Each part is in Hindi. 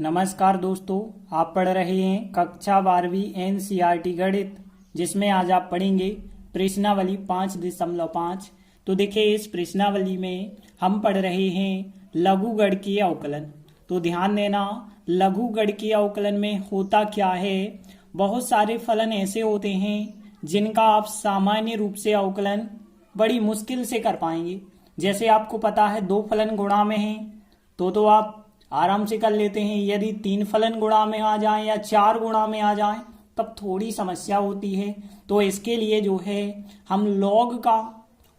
नमस्कार दोस्तों, आप पढ़ रहे हैं कक्षा 12वीं एनसीईआरटी गणित, जिसमें आज आप पढ़ेंगे प्रश्नावली 5.5। तो देखिए, इस प्रश्नावली में हम पढ़ रहे हैं लघुगणकीय अवकलन। तो ध्यान देना, लघुगणकीय अवकलन में होता क्या है। बहुत सारे फलन ऐसे होते हैं जिनका आप सामान्य रूप से अवकलन बड़ी मुश्किल से कर पाएंगे। जैसे आपको पता है 2 फलन गुणा में हैं तो आप आराम से कर लेते हैं। यदि 3 फलन गुणा में आ जाएं या 4 गुणा में आ जाएं तब थोड़ी समस्या होती है। तो इसके लिए जो है हम लॉग का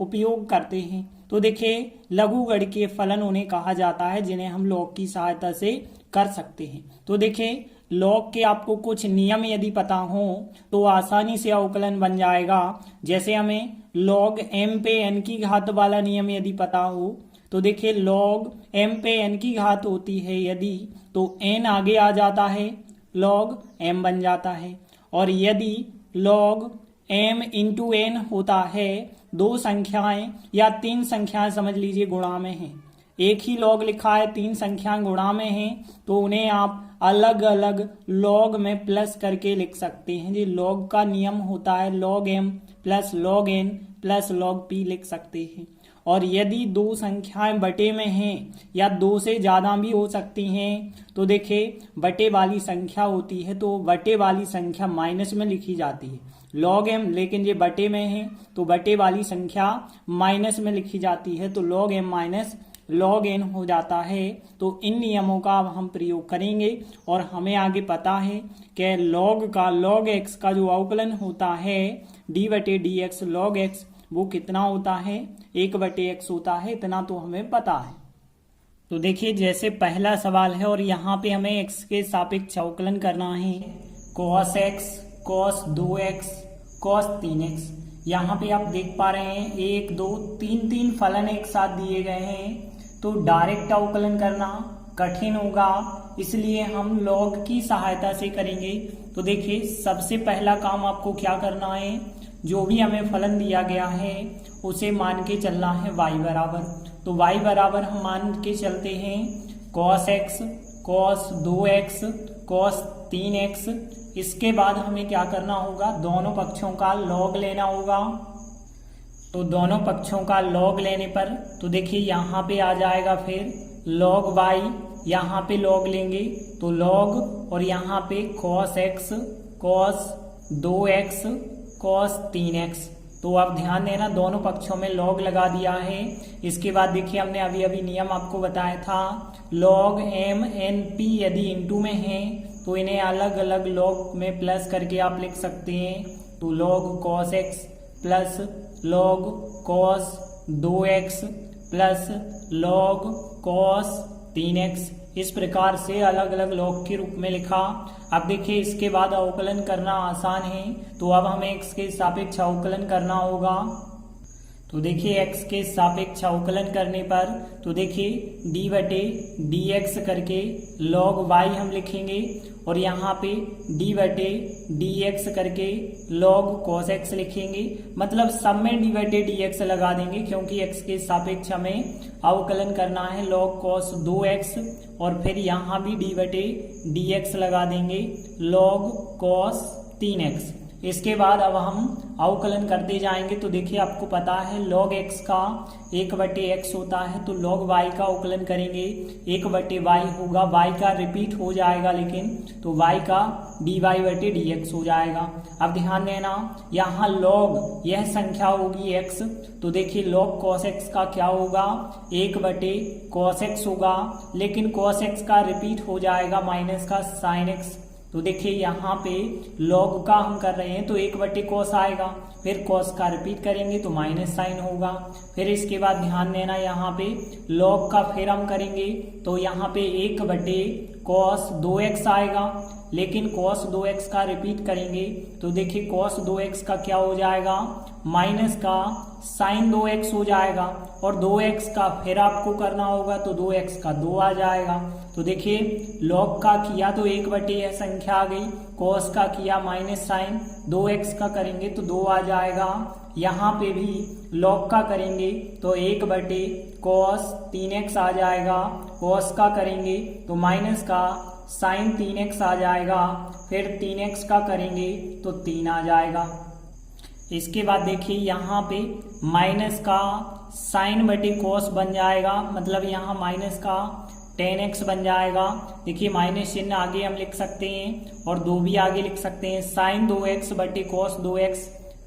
उपयोग करते हैं। तो देखिए, लघुगणकीय फलन उन्हें कहा जाता है जिन्हें हम लॉग की सहायता से कर सकते हैं। तो देखिए, लॉग के आपको कुछ नियम यदि पता हो तो आसानी से अवकलन बन जाएगा। जैसे हमें लॉग m पे n की घात वाला नियम यदि पता हो तो देखिए, log m पे n की घात होती है यदि, तो n आगे आ जाता है, log m बन जाता है। और यदि log m इंटू n होता है, 2 संख्याएं या 3 संख्याएं समझ लीजिए गुणा में हैं, एक ही log लिखा है, 3 संख्याएं गुणा में हैं, तो उन्हें आप अलग अलग log में प्लस करके लिख सकते हैं। जी, log का नियम होता है log m plus log n plus log p लिख सकते हैं। और यदि 2 संख्याएं बटे में हैं या 2 से ज्यादा भी हो सकती हैं, तो देखिए बटे वाली संख्या होती है तो बटे वाली संख्या माइनस में लिखी जाती है log m, लेकिन ये बटे में है तो बटे वाली संख्या माइनस में लिखी जाती है, तो log m minus log n हो जाता है। तो इन नियमों का अब हम प्रयोग करेंगे और हमें आगे पता है कि log x का जो अवकलन होता है d बटे dx log x वो कितना होता है, 1/x होता है। इतना तो हमें पता है। तो देखिए, जैसे पहला सवाल है और यहाँ पे हमें x के सापेक्ष अवकलन करना है। cos x, cos 2x, cos 3x। यहाँ पे आप देख पा रहे हैं 1 2 3 फलन एक साथ दिए गए हैं, तो डायरेक्ट अवकलन करना कठिन होगा, इसलिए हम लॉग की सहायता से करेंगे। तो देखिए, सबसे पहला काम आपको क्या करना है, जो भी हमें फलन दिया गया है उसे मान के चलना है y बराबर। तो y बराबर हम मान के चलते हैं cos x, cos 2x, cos 3x। इसके बाद हमें क्या करना होगा, दोनों पक्षों का log लेना होगा। तो दोनों पक्षों का log लेने पर तो देखिए यहाँ पे आ जाएगा फिर log y, यहाँ पे log लेंगे तो log, और यहाँ पे cos x, cos 2x, cos 3x। तो आप ध्यान देना, दोनों पक्षों में log लगा दिया है। इसके बाद देखिए, हमने अभी अभी नियम आपको बताया था log m n p यदि इंटू में है तो इन्हें अलग अलग log में प्लस करके आप लिख सकते हैं। तो log cos x plus log cos 2x plus log cos 3x, इस प्रकार से अलग अलग log के रूप में लिखा। अब देखिए, इसके बाद अवकलन करना आसान है, तो अब हमें x के सापेक्ष अवकलन करना होगा। तो देखिए, x के सापेक्ष अवकलन करने पर तो देखिए d बटे dx करके log y हम लिखेंगे, और यहाँ पे d बटे dx करके log cos x लिखेंगे। मतलब सब में d बटे dx लगा देंगे, क्योंकि x के सापेक्ष हमें अवकलन करना है log cos 2x, और फिर यहाँ भी d बटे dx लगा देंगे log cos 3x। इसके बाद अब हम अवकलन करते जाएंगे। तो देखिए, आपको पता है log x का 1/x होता है, तो log y का अवकलन करेंगे 1/y होगा, y का रिपीट हो जाएगा लेकिन, तो y का dy/dx हो जाएगा। अब ध्यान देना, यहाँ log यह संख्या होगी x, तो देखिए log cos x का क्या होगा, 1/cos x होगा, लेकिन cos x का रिपीट हो जाएगा माइनस का sin x। तो देखिए, यहाँ पे log का हम कर रहे हैं तो 1/cos आएगा, फिर cos का रिपीट करेंगे तो माइनस साइन होगा। फिर इसके बाद ध्यान देना, यहाँ पे log का फिर हम करेंगे तो यहाँ पे 1/cos 2x आएगा, लेकिन cos 2x का रिपीट करेंगे तो देखिए cos 2x का क्या हो जाएगा, माइनस का sin 2x हो जाएगा, और 2x का फिर आपको करना होगा तो 2x का 2 आ जाएगा। तो देखिए लॉग का किया तो 1/, यह संख्या आ गई, कॉस का किया माइनस साइन 2x का करेंगे तो 2 आ जाएगा। यहाँ पे भी लॉग का करेंगे तो 1/, कॉस 3x आ जाएगा, कॉस का करेंगे तो माइनस का साइन 3x आ जाएगा, फिर 3x का करेंगे तो 3 आ जाएगा। इसके बाद देखिए यहाँ पे माइनस का साइन बटे कॉस बन जाएगा, मतलब यहाँ माइनस का 10x बन जाएगा। देखिए माइनस चिन्ह आगे हम लिख सकते हैं और 2 भी आगे लिख सकते हैं। साइन 2x बटे कॉस 2x,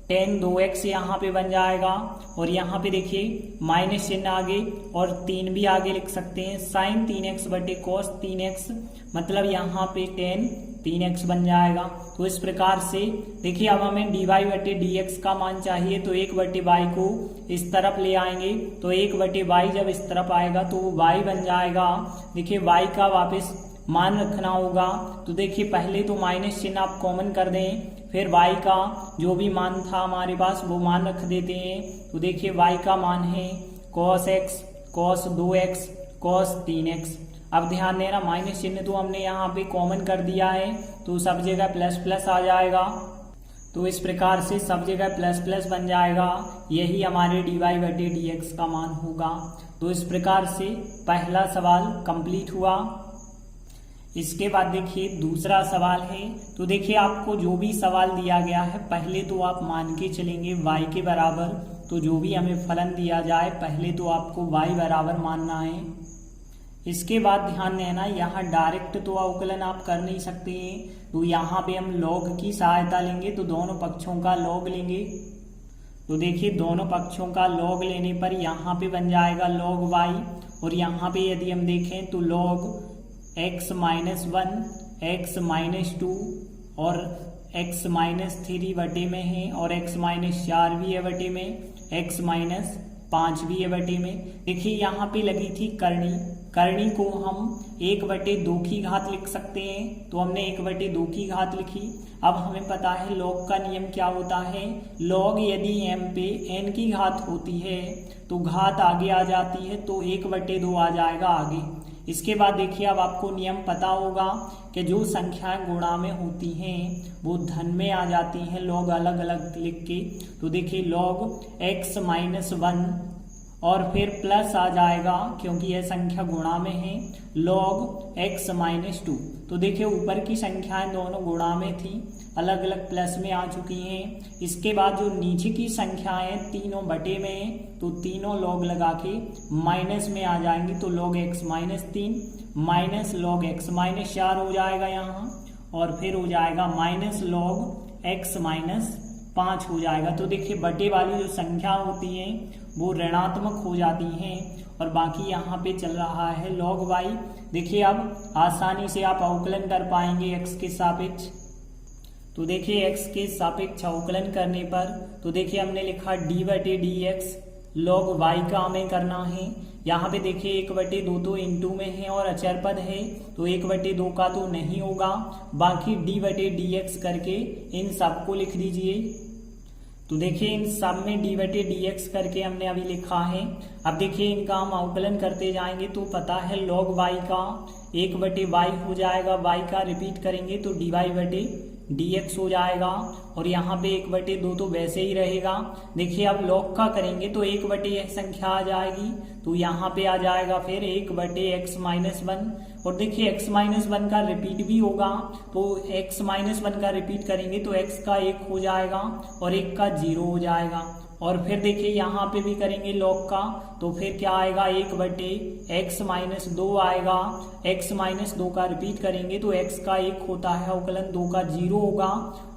10 2x यहाँ पे बन जाएगा और यहाँ पे देखिए माइनस चिन्ह आगे और 3 भी आगे लिख सकते हैं। साइन 3x बटे कॉस 3x, मतलब यहाँ पे 10 3x बन जाएगा। तो इस प्रकार से देखिए अब हमें dy बटे dx का मान चाहिए, तो 1/y को इस तरफ ले आएंगे तो 1/y जब इस तरफ आएगा तो y बन जाएगा। देखिए y का वापस मान रखना होगा, तो देखिए पहले तो माइनस चिन्ह आप कॉमन कर दें, फिर y का जो भी मान था हमारे पास वो मान रख देते हैं। तो देखिए y का मान है cos x, cos 2x, cos 3x। अब ध्यान देना माइनस चिन्ह तो हमने यहाँ पे कॉमन कर दिया है, तो सब जगह प्लस प्लस आ जाएगा। तो इस प्रकार से सब जगह प्लस प्लस बन जाएगा, यही हमारे dy बटे dx का मान होगा। तो इस प्रकार से पहला सवाल कंप्लीट हुआ। इसके बाद देखिए दूसरा सवाल है। तो देखिए आपको जो भी सवाल दिया गया है पहले तो आप मान के चलेंगे y के बराबर, तो जो भी हमें फलन दिया जाए पहले तो आपको y बराबर मानना है। इसके बाद ध्यान देना यहाँ डायरेक्ट तो अवकलन आप कर नहीं सकते हैं, तो यहाँ पे हम लॉग की सहायता लेंगे, तो दोनों पक्षों का लॉग लेंगे। तो देखिए दोनों पक्षों का लॉग लेने पर यहाँ पे बन जाएगा log y, और यहाँ पे यदि हम देखें तो log x minus 1, x minus 2 और x माइनस 3 बटे में है, और x माइनस 4 भी है बटे में, x माइनस 5 भी है बटे में। देखिए यहाँ पे लगी थी करनी, करनी को हम 1/2 की घात लिख सकते हैं, तो हमने 1/2 की घात लिखी। अब हमें पता है लॉग का नियम क्या होता है, लॉग यदि m पे n की घात होती है तो घात आगे आ जाती है, तो 1/2 आ जाएगा आगे। इसके बाद देखिए अब आपको नियम पता होगा कि जो संख्याएं गुणा में होती हैं वो धन में आ जाती हैं लॉग अलग अलग लिख के। तो देखिए log x माइनस 1 और फिर प्लस आ जाएगा क्योंकि यह संख्या गुणा में है, log x माइनस 2। तो देखिए ऊपर की संख्याएं दोनों गुणा में थी, अलग अलग प्लस में आ चुकी हैं। इसके बाद जो नीचे की संख्याएं तीनों बटे में हैं, तो तीनों लॉग लगा के माइनस में आ जाएंगी, तो log x minus 3 minus log x minus 4 हो जाएगा यहाँ, और फिर हो जाएगा माइनस log x माइनस 5 हो जाएगा। तो देखिए बटे वाली जो संख्या होती हैं वो ऋणात्मक हो जाती हैं, और बाकी यहाँ पे चल रहा है log y। देखिए अब आसानी से आप अवकलन कर पाएंगे x के सापेक्ष। तो देखिए x के सापेक्ष अवकलन करने पर तो देखिए हमने लिखा d बटे dx, log y का हमें करना है। यहाँ पे देखिए 1/2 तो इंटू में है और अचर पद है, तो 1/2 का तो नहीं होगा, बाकी d बटे dx करके इन सबको लिख दीजिए। तो देखिए इन सब में d बटे dx करके हमने अभी लिखा है। अब देखिए इनका हम अवकलन करते जाएंगे तो पता है log y का 1/y हो जाएगा, y का रिपीट करेंगे तो dy बटे dx हो जाएगा, और यहाँ पे 1/2 तो वैसे ही रहेगा। देखिए अब log का करेंगे तो 1/x संख्या आ जाएगी, तो यहाँ पे आ जाएगा फिर 1/x माइनस 1, और देखिए x माइनस 1 का रिपीट भी होगा, तो x माइनस 1 का रिपीट करेंगे तो x का 1 हो जाएगा और 1 का 0 हो जाएगा। और फिर देखिए यहाँ पे भी करेंगे log का, तो फिर क्या आएगा 1/x माइनस 2 आएगा, x माइनस 2 का रिपीट करेंगे तो x का 1 होता है अवकलन, 2 का 0 होगा,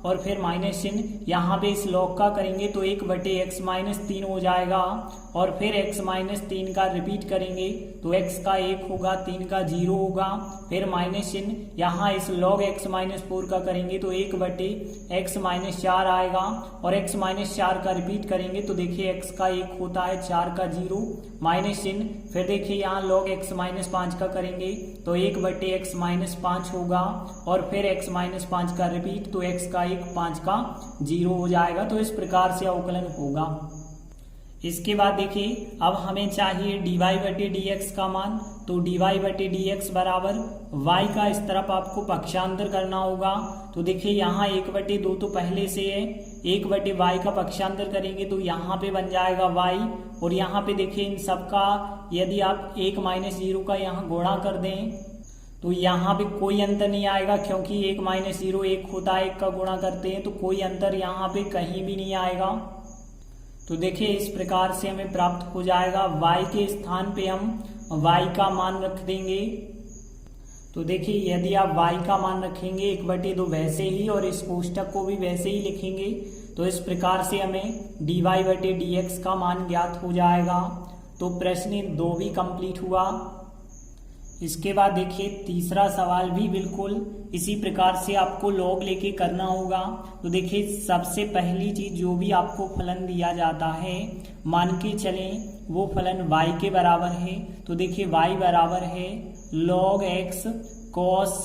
और फिर माइनस चिन्ह यहाँ पे इस log का करेंगे तो 1/x माइनस 3 हो जाएगा, और फिर x माइनस 3 का रिपीट करेंगे तो x का 1 होगा, 3 का 0 होगा, फिर माइनस चिन्ह यहाँ इस log x माइनस 4 का करेंगे तो 1/x माइनस 4 आएगा, और x माइनस 4 का रिपीट करेंगे तो देखिए x का 1 होता है, 4 का 0 माइनस चिन्ह, फिर देखिए यहाँ log x माइनस 5 का करेंगे तो 1/x माइनस 5 होगा, और फिर x माइनस 5 का रिपीट तो x का 1 5 का 0 हो जाएगा। तो इस प्रकार से अवकलन होगा। इसके बाद देखिए अब हमें चाहिए dy बटे dx का मान। तो dy बटे dx बराबर y का इस तरफ आपको पक्षांतर करना होगा। तो देखिए यहाँ 1/2 तो पहले से है, 1/y का पक्षांतर करेंगे तो यहाँ पे बन जाएगा y। और यहाँ पे देखिए इन सब का यदि आप 1 - 0 का यहाँ गुणा कर दें तो यहाँ पे कोई अंतर नहीं आएगा, क्योंकि 1 - 0 1 होता है, 1 का गुणा करते हैं तो कोई अंतर यहाँ पे कहीं भी नहीं आएगा। तो देखिए इस प्रकार से हमें प्राप्त हो जाएगा। y के स्थान पे हम y का मान रख देंगे। तो देखिए यदि आप y का मान रखेंगे 1/2 वैसे ही और इस कोष्टक को भी वैसे ही लिखेंगे तो इस प्रकार से हमें dy बटे dx का मान ज्ञात हो जाएगा। तो प्रश्न 2 भी कंप्लीट हुआ। इसके बाद देखिए तीसरा सवाल भी बिल्कुल इसी प्रकार से आपको लॉग लेके करना होगा। तो देखिए सबसे पहली चीज जो भी आपको फलन दिया जाता है मान के चलें वो फलन y के बराबर है। तो देखिए y बराबर है log x cos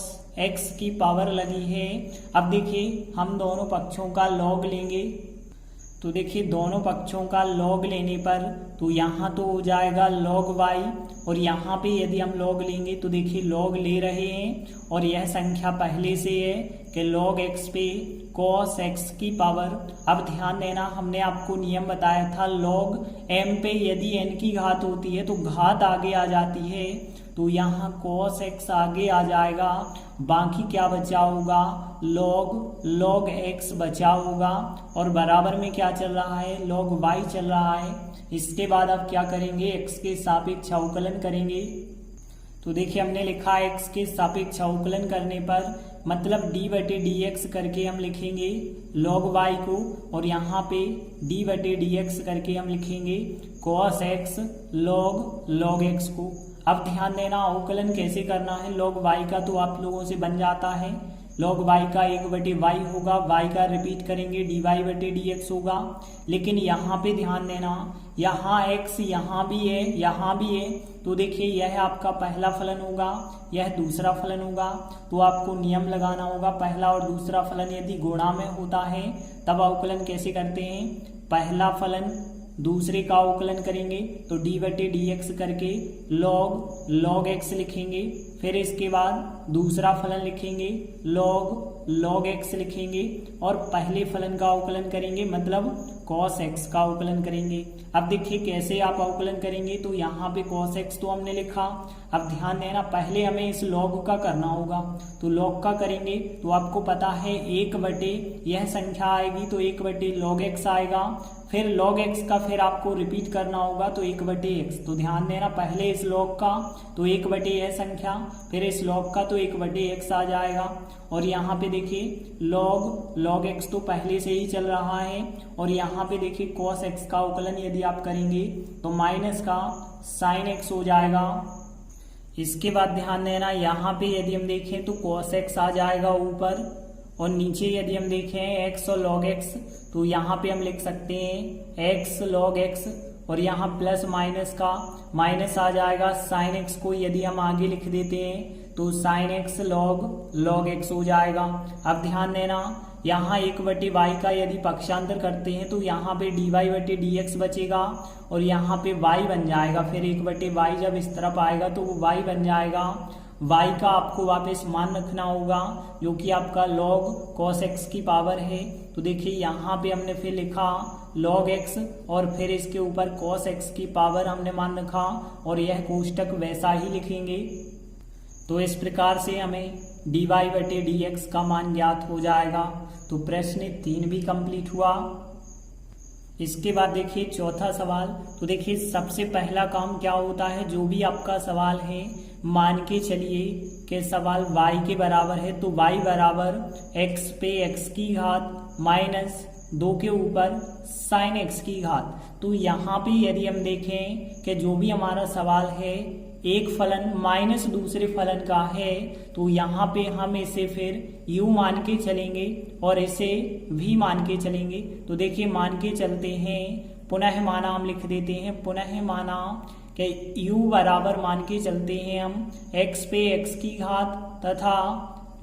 x की पावर लगी है। अब देखिए हम दोनों पक्षों का log लेंगे। तो देखिए दोनों पक्षों का log लेने पर तो यहाँ तो हो जाएगा log y, और यहाँ पे यदि हम log लेंगे तो देखिए log ले रहे हैं और यह संख्या पहले से है कि log x पे cos x की पावर। अब ध्यान देना हमने आपको नियम बताया था log m पे यदि n की घात होती है तो घात आगे आ जाती है, तो यहाँ cos x आगे आ जाएगा, बाकी क्या बचा होगा log x बचा होगा और बराबर में क्या चल रहा है log y चल रहा है। इसके बाद आप क्या करेंगे x के सापेक्ष अवकलन करेंगे। तो देखिए हमने लिखा x के सापेक्ष अवकलन करने पर मतलब d बटे dx करके हम लिखेंगे log y को, और यहाँ पे d बटे dx करके हम लिखेंगे cos x log x को। अब ध्यान देना अवकलन कैसे करना है log y का तो आप लोगों से बन जाता है, log y का 1/y होगा, y का रिपीट करेंगे dy बटे dx होगा। लेकिन यहाँ पे ध्यान देना यहाँ x यहाँ भी है यहाँ भी है, तो देखिए यह आपका पहला फलन होगा यह दूसरा फलन होगा। तो आपको नियम लगाना होगा, पहला और दूसरा फलन यदि गुणा में होता है तब अवकलन कैसे करते हैं, पहला फलन दूसरे का अवकलन करेंगे तो d बटे dx करके log x लिखेंगे, फिर इसके बाद दूसरा फलन लिखेंगे log x लिखेंगे और पहले फलन का अवकलन करेंगे मतलब cos x का अवकलन करेंगे। अब देखिए कैसे आप अवकलन करेंगे। तो यहाँ पे cos x तो हमने लिखा, अब ध्यान देना पहले हमें इस log का करना होगा। तो log का करेंगे तो आपको पता है 1 बटे यह संख्या आएगी तो 1 बटे log x आएगा, फिर log x का फिर आपको रिपीट करना होगा तो 1 बटे x। तो ध्यान देना पहले इस log का तो 1 बटे यह संख्या, फिर इस log का तो 1 बटे x आ जाएगा। और यहाँ पे देखिए log x तो पहले से ही चल रहा है, और यहाँ पे देखिए cos x का अवकलन यदि आप करेंगे तो माइनस का sin x हो जाएगा। इसके बाद ध्यान देना यहाँ पे यदि हम देखें तो cos x आ जाएगा ऊपर, और नीचे यदि हम देखें x और log x तो यहाँ पे हम लिख सकते हैं x log x, और यहाँ प्लस माइनस का माइनस आ जाएगा, sin x को यदि हम आगे लिख देते हैं तो sin x log x हो जाएगा। अब ध्यान देना यहाँ 1 बटे y का यदि पक्षांतर करते हैं तो यहाँ पे dy बटे dx बचेगा और यहाँ पे y बन जाएगा, फिर 1 बटे y जब इस तरफ आएगा तो वो y बन जाएगा। y का आपको वापस मान रखना होगा जो कि आपका log cos x की पावर है। तो देखिए यहाँ पे हमने फिर लिखा log x और फिर इसके ऊपर cos x की पावर हमने मान रखा और यह कोष्टक वैसा ही लिखेंगे। तो इस प्रकार से हमें dy बटे dx का मान ज्ञात हो जाएगा। तो प्रश्न 3 भी कंप्लीट हुआ। इसके बाद देखिए चौथा सवाल। तो देखिए सबसे पहला काम क्या होता है, जो भी आपका सवाल है मान के चलिए कि सवाल y के बराबर है तो y बराबर x पे x की घात माइनस 2 के ऊपर sin x की घात। तो यहाँ पे यदि हम देखें कि जो भी हमारा सवाल है एक फलन माइनस दूसरे फलन का है तो यहाँ पे हम इसे फिर u मान के चलेंगे और इसे v मान के चलेंगे। तो देखिए मान के चलते हैं, पुनः माना हम लिख देते हैं, पुनः माना कि u बराबर मान के चलते हैं हम x पे x की घात तथा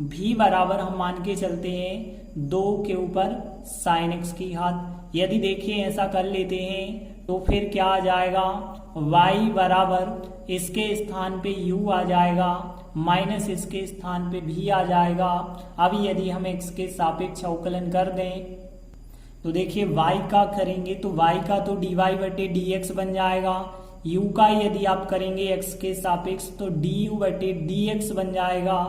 v बराबर हम मान के चलते हैं 2 के ऊपर sin x की घात। यदि देखिए ऐसा कर लेते हैं तो फिर क्या आ जाएगा, y बराबर इसके स्थान पे u आ जाएगा माइनस इसके स्थान पे v आ जाएगा। अब यदि हम x के सापेक्ष अवकलन कर दें तो देखिए y का करेंगे तो y का तो dy बटे dx बन जाएगा, u का यदि आप करेंगे x के सापेक्ष तो du बटे dx बन जाएगा,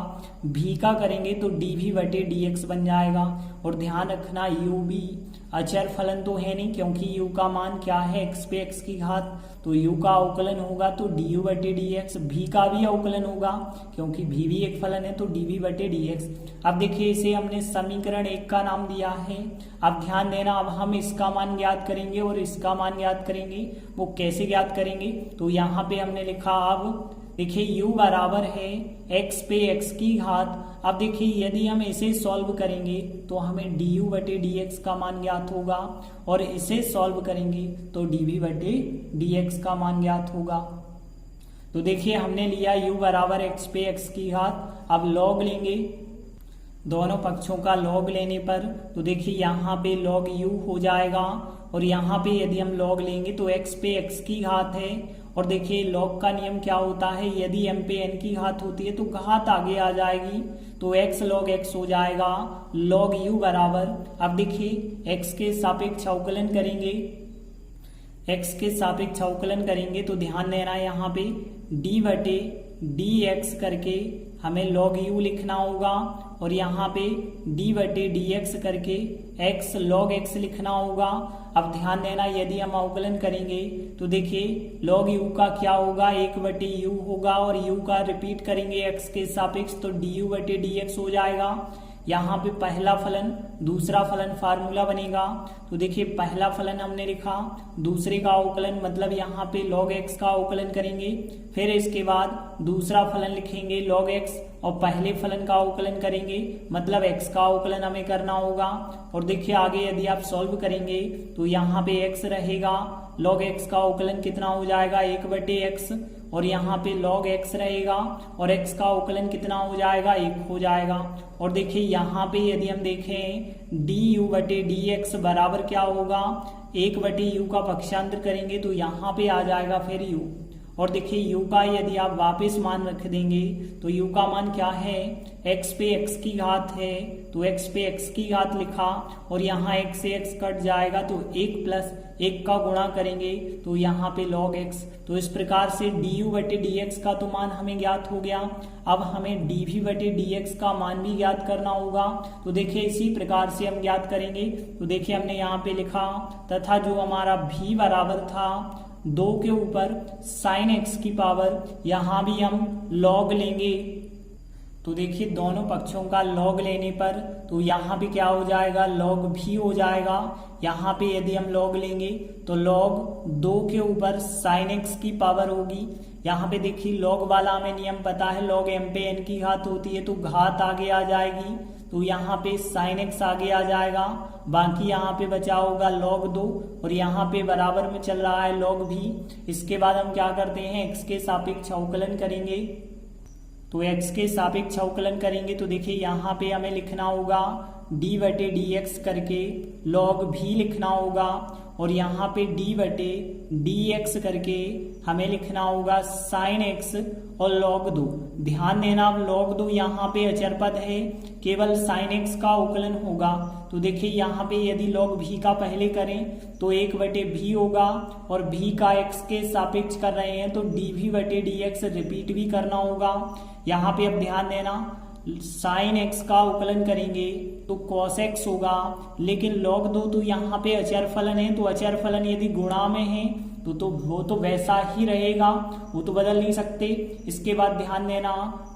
v का करेंगे तो dv बटे dx बन जाएगा। और ध्यान रखना u भी अचर फलन तो है नहीं, क्योंकि u का मान क्या है x पे x की घात, तो u का अवकलन होगा तो du बटे dx, v का भी अवकलन होगा क्योंकि v भी एक फलन है तो dv बटे dx। अब देखिए इसे हमने समीकरण 1 का नाम दिया है। अब ध्यान देना, अब हम इसका मान ज्ञात करेंगे और इसका मान ज्ञात करेंगे। वो कैसे ज्ञात करेंगे, तो यहाँ पे हमने लिखा, अब देखिए u बराबर है x पे x की घात। अब देखिए यदि हम इसे सॉल्व करेंगे तो हमें du बटे dx का मान ज्ञात होगा और इसे सॉल्व करेंगे तो dv बटे dx का मान ज्ञात होगा। तो देखिए हमने लिया u बराबर x पे x की घात। अब लॉग लेंगे, दोनों पक्षों का लॉग लेने पर तो देखिए यहाँ पे लॉग u हो जाएगा और यहाँ पे यदि हम लॉग लेंगे तो x पे x की घात है। और देखिए लॉग का नियम क्या होता है, यदि m पे n की घात होती है तो घात आगे आ जाएगी, तो x log x हो जाएगा log u बराबर। अब देखिए x के सापेक्ष अवकलन करेंगे, x के सापेक्ष अवकलन करेंगे तो ध्यान देना यहाँ पे d बटे dx करके हमें log u लिखना होगा और यहाँ पे d बटे dx करके x log x लिखना होगा। अब ध्यान देना, यदि हम अवकलन करेंगे तो देखिए log u का क्या होगा, 1 बटे u होगा और u का रिपीट करेंगे x के सापेक्ष तो du बटे dx हो जाएगा। यहाँ पे पहला फलन दूसरा फलन फार्मूला बनेगा, तो देखिए पहला फलन हमने लिखा, दूसरे का अवकलन मतलब यहाँ पे log x का अवकलन करेंगे, फिर इसके बाद दूसरा फलन लिखेंगे log x और पहले फलन का अवकलन करेंगे मतलब x का अवकलन हमें करना होगा। और देखिए आगे यदि आप सॉल्व करेंगे तो यहाँ पे x रहेगा, log x का अवकलन कितना हो जाएगा 1 बटे x और यहाँ पे log x रहेगा और x का अवकलन कितना हो जाएगा 1 हो जाएगा। और देखिए यहाँ पे यदि हम देखें du बटे dx बराबर क्या होगा, 1 बटे u का पक्षांतर करेंगे तो यहाँ पे आ जाएगा फिर u। और देखिए u का यदि आप वापस मान रख देंगे तो u का मान क्या है, x पे x की घात है तो x पे x की घात लिखा और यहाँ x से x कट जाएगा तो 1 प्लस 1 का गुणा करेंगे तो यहाँ पे log x। तो इस प्रकार से du बटे dx का तो मान हमें ज्ञात हो गया। अब हमें dv बटे dx का मान भी ज्ञात करना होगा, तो देखिए इसी प्रकार से हम ज्ञात करेंगे। तो देखिए हमने यहाँ पे लिखा तथा जो हमारा v बराबर था 2 के ऊपर साइन x की पावर, यहाँ भी हम log लेंगे तो देखिए दोनों पक्षों का log लेने पर तो यहाँ पे क्या हो जाएगा, log भी हो जाएगा। यहाँ पे यदि हम log लेंगे तो log 2 के ऊपर साइन x की पावर होगी। यहाँ पे देखिए log वाला हमें नियम पता है, log m पे n की घात होती है तो घात आगे आ जाएगी तो यहाँ पे साइन x आगे आ जाएगा, बाकी यहाँ पे बचा होगा log 2 और यहाँ पे बराबर में चल रहा है log भी। इसके बाद हम क्या करते हैं, x के सापेक्ष अवकलन करेंगे तो x के सापेक्ष अवकलन करेंगे तो देखिए यहाँ पे हमें लिखना होगा d बटे dx करके log भी लिखना होगा और यहाँ पे d बटे dx करके हमें लिखना होगा साइन x और log 2। ध्यान देना, अब log 2 यहाँ पे अचर पद है, केवल साइन x का अवकलन होगा। तो देखिए यहाँ पे यदि log v का पहले करें तो 1 बटे v होगा और v का x के सापेक्ष कर रहे हैं तो dv बटे dx रिपीट भी करना होगा। यहाँ पे अब ध्यान देना, साइन x का अवकलन करेंगे तो cos x होगा, लेकिन log 2 तो यहाँ पे अचर फलन है तो अचर फलन यदि गुणा में है तो वो तो वैसा ही रहेगा, वो तो बदल नहीं सकते। इसके बाद ध्यान देना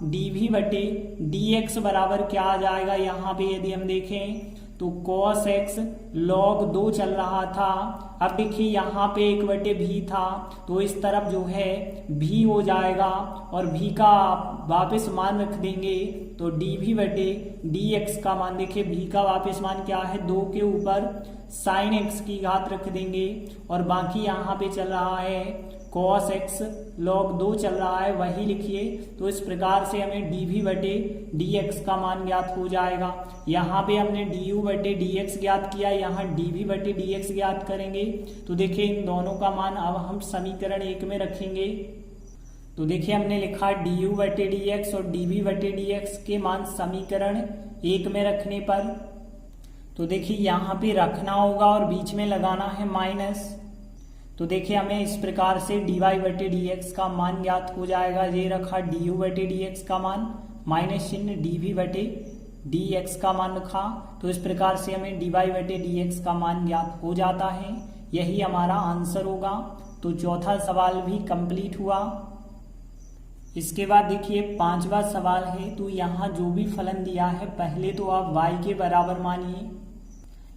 dv बटे dx बराबर क्या आ जाएगा, यहाँ पे यदि हम देखें तो cos x log 2 चल रहा था। अब देखिए यहाँ पे 1 बटे v था तो इस तरफ जो है v हो जाएगा और v का वापस मान रख देंगे तो dv बटे dx का मान, देखिए v का वापस मान क्या है, 2 के ऊपर साइन x की घात रख देंगे और बाकी यहाँ पे चल रहा है cos x log 2 चल रहा है वही लिखिए। तो इस प्रकार से हमें dv बटे dx का मान ज्ञात हो जाएगा। यहाँ पे हमने du बटे dx ज्ञात किया, यहाँ dv बटे dx ज्ञात करेंगे। तो देखिए इन दोनों का मान अब हम समीकरण 1 में रखेंगे। तो देखिए हमने लिखा du बटे dx और dv बटे dx के मान समीकरण 1 में रखने पर, तो देखिए यहाँ पे रखना होगा और बीच में लगाना है माइनस। तो देखिए हमें इस प्रकार से dy बटे dx का मान ज्ञात हो जाएगा। ये रखा du बटे dx का मान, माइनस चिन्ह dv बटे dx का मान रखा। तो इस प्रकार से हमें dy बटे dx का मान ज्ञात हो जाता है। यही हमारा आंसर होगा। तो चौथा सवाल भी कंप्लीट हुआ। इसके बाद देखिए 5वां सवाल है। तो यहाँ जो भी फलन दिया है पहले तो आप y के बराबर मानिए।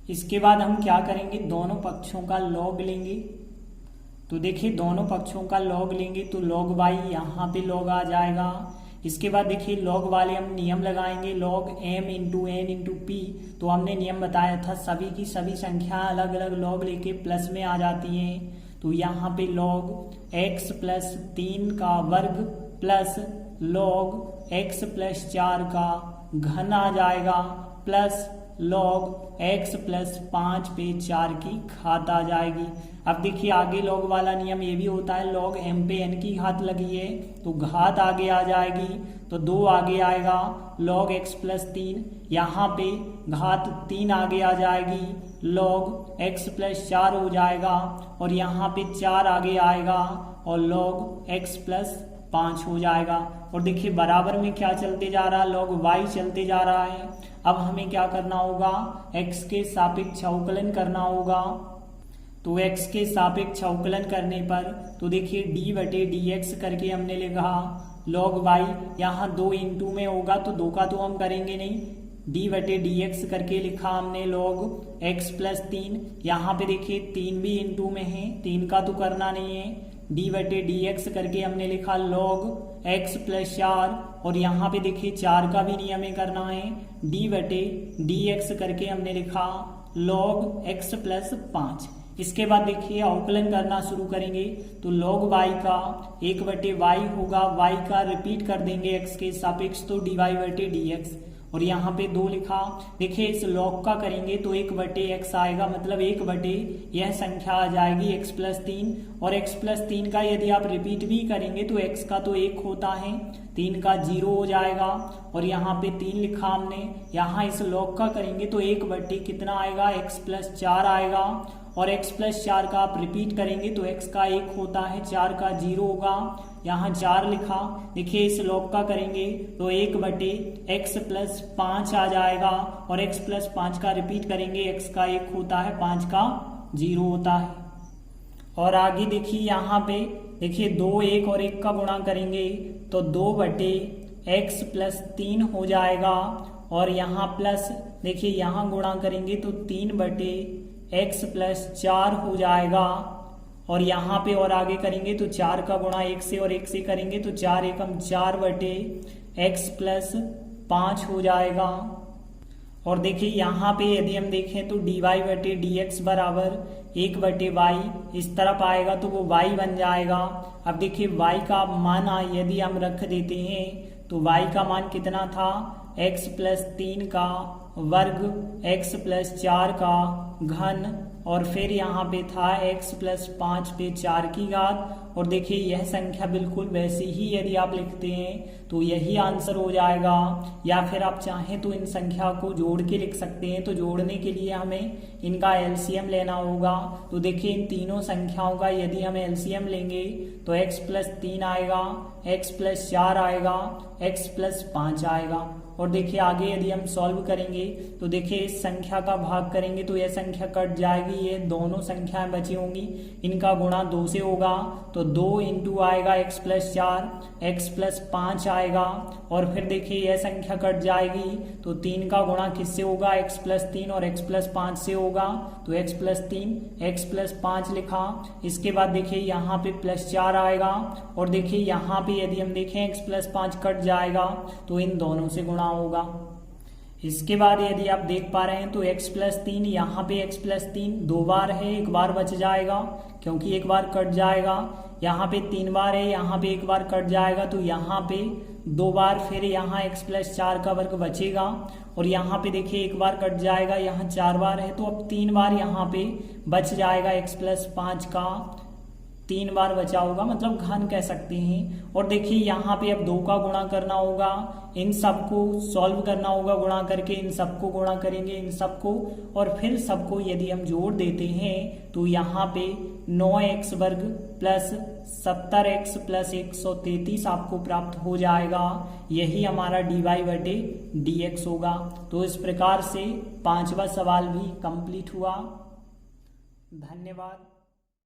इसके बाद हम क्या करेंगे, दोनों पक्षों का लॉग लेंगे। तो देखिए दोनों पक्षों का लॉग लेंगे तो log y यहाँ पे log आ जाएगा। इसके बाद देखिए log वाले हम नियम लगाएंगे, log m into n into p। तो हमने नियम बताया था सभी की सभी संख्या अलग अलग log लेके प्लस में आ जाती हैं। तो यहाँ पे log x प्लस 3 का वर्ग प्लस log x प्लस 4 का घन आ जाएगा, प्लस log x प्लस 5 पे 4 की घात आ जाएगी। अब देखिए आगे log वाला नियम ये भी होता है, log m पे n की घात लगी है तो घात आगे आ जाएगी, तो 2 आगे आएगा, log x प्लस 3, यहाँ पे घात 3 आगे आ जाएगी, log x प्लस 4 हो जाएगा, और यहाँ पे 4 आगे आएगा और log x प्लस 5 हो जाएगा। और देखिए बराबर में क्या चलते जा रहा है, log y चलते जा रहा है। अब हमें क्या करना होगा, x के सापेक्ष अवकलन करना होगा। तो x के सापेक्ष अवकलन करने पर तो देखिए d बटे dx करके हमने लिखा, log y यहाँ 2 इंटू में होगा तो 2 का तो हम करेंगे नहीं, d बटे dx करके लिखा हमने log x प्लस 3। यहाँ पे देखिए 3 भी इंटू में है, 3 का तो करना नहीं है, d बटे dx करके हमने लिखा log x प्लस 4, और यहाँ पे देखिए 4 का भी नियम में करना है, d बटे dx करके हमने लिखा log x प्लस 5। इसके बाद देखिए अवकलन करना शुरू करेंगे तो log y का 1 बटे y होगा, y का रिपीट कर देंगे x के सापेक्ष तो dy बटे dx, और यहाँ पे 2 लिखा। देखिए इस log का करेंगे तो 1 बटे x आएगा, मतलब 1 बटे यह संख्या आ जाएगी x प्लस 3, और x प्लस 3 का यदि आप रिपीट भी करेंगे तो x का तो 1 होता है, 3 का 0 हो जाएगा, और यहाँ पे 3 लिखा हमने। यहाँ इस log का करेंगे तो 1 बटे कितना आएगा, x प्लस 4 आएगा, और x प्लस 4 का आप रिपीट करेंगे तो x का 1 होता है, 4 का 0 होगा, यहाँ 4 लिखा। देखिए इस log का करेंगे तो 1 बटे x प्लस 5 आ जाएगा, और x प्लस 5 का रिपीट करेंगे, x का 1 होता है, 5 का 0 होता है। और आगे देखिए यहाँ पे देखिए 2 1 और 1 का गुणा करेंगे तो 2 बटे x प्लस 3 हो जाएगा, और यहाँ प्लस देखिए यहाँ गुणा करेंगे तो 3 बटे x प्लस 4 हो जाएगा, और यहाँ पे और आगे करेंगे तो 4 का गुणा 1 से और 1 से करेंगे तो 4 एकम 4 बटे x प्लस 5 हो जाएगा। और देखिए यहाँ पे यदि हम देखें तो dy बटे dx बराबर 1 बटे y, इस तरफ आएगा तो वो y बन जाएगा। अब देखिए y का मान यदि हम रख देते हैं तो y का मान कितना था, x प्लस 3 का वर्ग x प्लस 4 का घन, और फिर यहाँ पे था x प्लस 5 पे 4 की घात। और देखिए यह संख्या बिल्कुल वैसे ही यदि आप लिखते हैं तो यही आंसर हो जाएगा, या फिर आप चाहें तो इन संख्या को जोड़ के लिख सकते हैं। तो जोड़ने के लिए हमें इनका एलसीएम लेना होगा। तो देखिए इन तीनों संख्याओं का यदि हम एलसीएम लेंगे तो x प्लस 3 आएगा, x प्लस 4 आएगा, x प्लस 5 आएगा। और देखिए आगे यदि हम सॉल्व करेंगे तो देखिए इस संख्या का भाग करेंगे तो यह संख्या कट जाएगी, ये दोनों संख्याएं बची होंगी, इनका गुणा 2 से होगा तो 2 इंटू आएगा x प्लस 4, x प्लस 5 आएगा, और फिर देखिए यह संख्या कट जाएगी तो 3 का गुणा किससे होगा, x प्लस 3 और x प्लस 5 से होगा, तो x प्लस 3 x प्लस 5 लिखा। इसके बाद देखिए यहाँ पे प्लस 4 आएगा, और देखिए यहाँ पे यदि हम देखें x प्लस 5 कट जाएगा तो इन दोनों से गुणा होगा। इसके बाद यदि आप देख पा रहे हैं तो x प्लस 3, यहाँ पे x प्लस 3 2 बार है, एक बार बच जाएगा क्योंकि एक बार कट जाएगा। यहाँ पे 3 बार है, यहाँ पे एक बार कट जाएगा, तो यहाँ पे 2 बार, फिर यहाँ x प्लस 4 का वर्ग बचेगा और यहाँ पे देखिए एक बार कट जाएगा, यहाँ 4 बार है तो अब 3 बार यहाँ पे बच जाएगा। x प्लस 5 का 3 बार बचा होगा, मतलब घन कह सकते हैं। और देखिए यहाँ पे अब 2 का गुणा करना होगा, इन सबको सॉल्व करना होगा, गुणा करके इन सबको गुणा करेंगे इन सबको, और फिर सबको यदि हम जोड़ देते हैं तो यहाँ पे 9x वर्ग प्लस 70x प्लस 133 आपको प्राप्त हो जाएगा। यही हमारा dy/dx होगा। तो इस प्रकार से 5वां सवाल भी कंप्लीट हुआ। धन्यवाद।